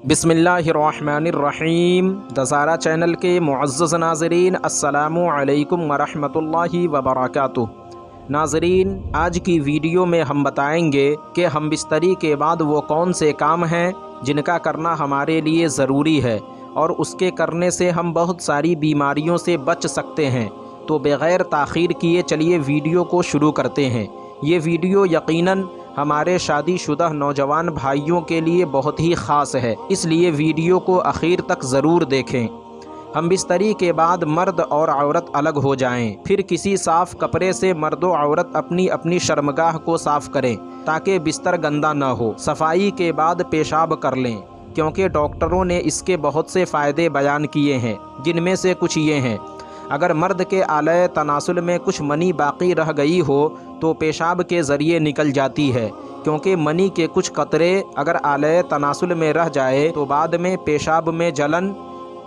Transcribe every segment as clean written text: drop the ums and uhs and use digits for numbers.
बिस्मिल्लाहिर्रहमानिर्रहीम। दसारा चैनल के मुअज़्ज़ज़ नाज़रीन, अस्सलामु अलैकुम वरहमतुल्लाहि वबरकातुह। नाज़रीन, आज की वीडियो में हम बताएंगे कि हम बिस्तरी के बाद वो कौन से काम हैं जिनका करना हमारे लिए ज़रूरी है और उसके करने से हम बहुत सारी बीमारियों से बच सकते हैं। तो बग़ैर ताख़ीर किए चलिए वीडियो को शुरू करते हैं। ये वीडियो यकीनन हमारे शादीशुदा नौजवान भाइयों के लिए बहुत ही ख़ास है, इसलिए वीडियो को आखिर तक ज़रूर देखें। हम बिस्तरी के बाद मर्द और औरत अलग हो जाएं, फिर किसी साफ़ कपड़े से मर्द और औरत अपनी अपनी शर्मगाह को साफ़ करें ताकि बिस्तर गंदा न हो। सफाई के बाद पेशाब कर लें, क्योंकि डॉक्टरों ने इसके बहुत से फ़ायदे बयान किए हैं, जिनमें से कुछ ये हैं। अगर मर्द के आलय तनासुल में कुछ मनी बाकी रह गई हो तो पेशाब के ज़रिए निकल जाती है, क्योंकि मनी के कुछ कतरे अगर आलय तनासुल में रह जाए तो बाद में पेशाब में जलन,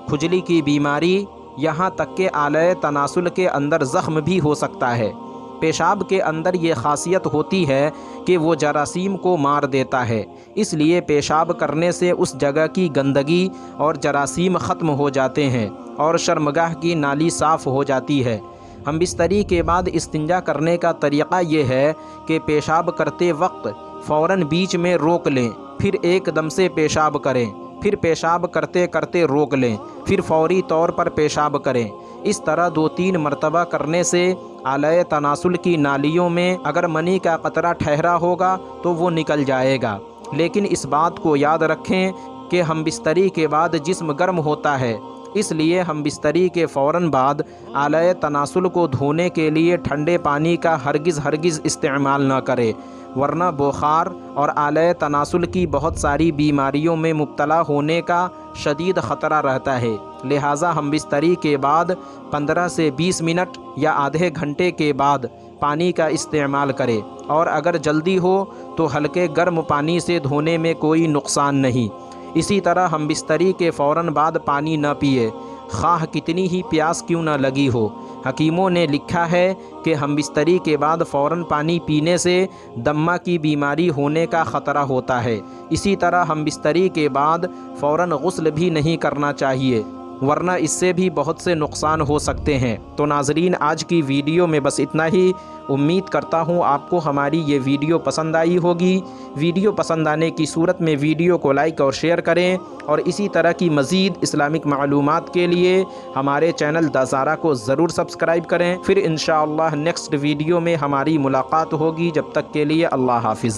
खुजली की बीमारी, यहाँ तक के आलय तनासुल के अंदर ज़ख्म भी हो सकता है। पेशाब के अंदर ये ख़ासियत होती है कि वो जरासीम को मार देता है, इसलिए पेशाब करने से उस जगह की गंदगी और जरासीम ख़त्म हो जाते हैं और शर्मगाह की नाली साफ़ हो जाती है। हम बिस्तरी के बाद इस्तिंजा करने का तरीक़ा ये है कि पेशाब करते वक्त फ़ौरन बीच में रोक लें, फिर एकदम से पेशाब करें, फिर पेशाब करते करते रोक लें, फिर फौरी तौर पर पेशाब करें। इस तरह 2-3 मरतबा करने से आलय तनासुल की नालियों में अगर मनी का कतरा ठहरा होगा तो वो निकल जाएगा। लेकिन इस बात को याद रखें कि हम बिस्तरी के बाद जिस्म गर्म होता है, इसलिए हम बिस्तरी के फ़ौरन बाद आलय तनासुल को धोने के लिए ठंडे पानी का हरगिज़ इस्तेमाल न करें, वरना बुखार और आलय तनासुल की बहुत सारी बीमारियों में मुब्तला होने का शदीद ख़तरा रहता है। लिहाजा हम बिस्तरी के बाद 15 से 20 मिनट या आधे घंटे के बाद पानी का इस्तेमाल करें, और अगर जल्दी हो तो हल्के गर्म पानी से धोने में कोई नुकसान नहीं। इसी तरह हम बिस्तरी के फ़ौरन बाद पानी न पिए, ख़्वाह कितनी ही प्यास क्यों न लगी हो। हकीमों ने लिखा है कि हम बिस्तरी के बाद फ़ौरन पानी पीने से दम्मा की बीमारी होने का ख़तरा होता है। इसी तरह हम बिस्तरी के बाद फ़ौरन गुस्ल भी नहीं करना चाहिए, वरना इससे भी बहुत से नुकसान हो सकते हैं। तो नाज़रीन, आज की वीडियो में बस इतना ही। उम्मीद करता हूँ आपको हमारी ये वीडियो पसंद आई होगी। वीडियो पसंद आने की सूरत में वीडियो को लाइक और शेयर करें, और इसी तरह की मज़ीद इस्लामिक मालूमात के लिए हमारे चैनल दसारा को ज़रूर सब्सक्राइब करें। फिर इंशाअल्लाह नेक्स्ट वीडियो में हमारी मुलाकात होगी। जब तक के लिए अल्लाह हाफ़िज़।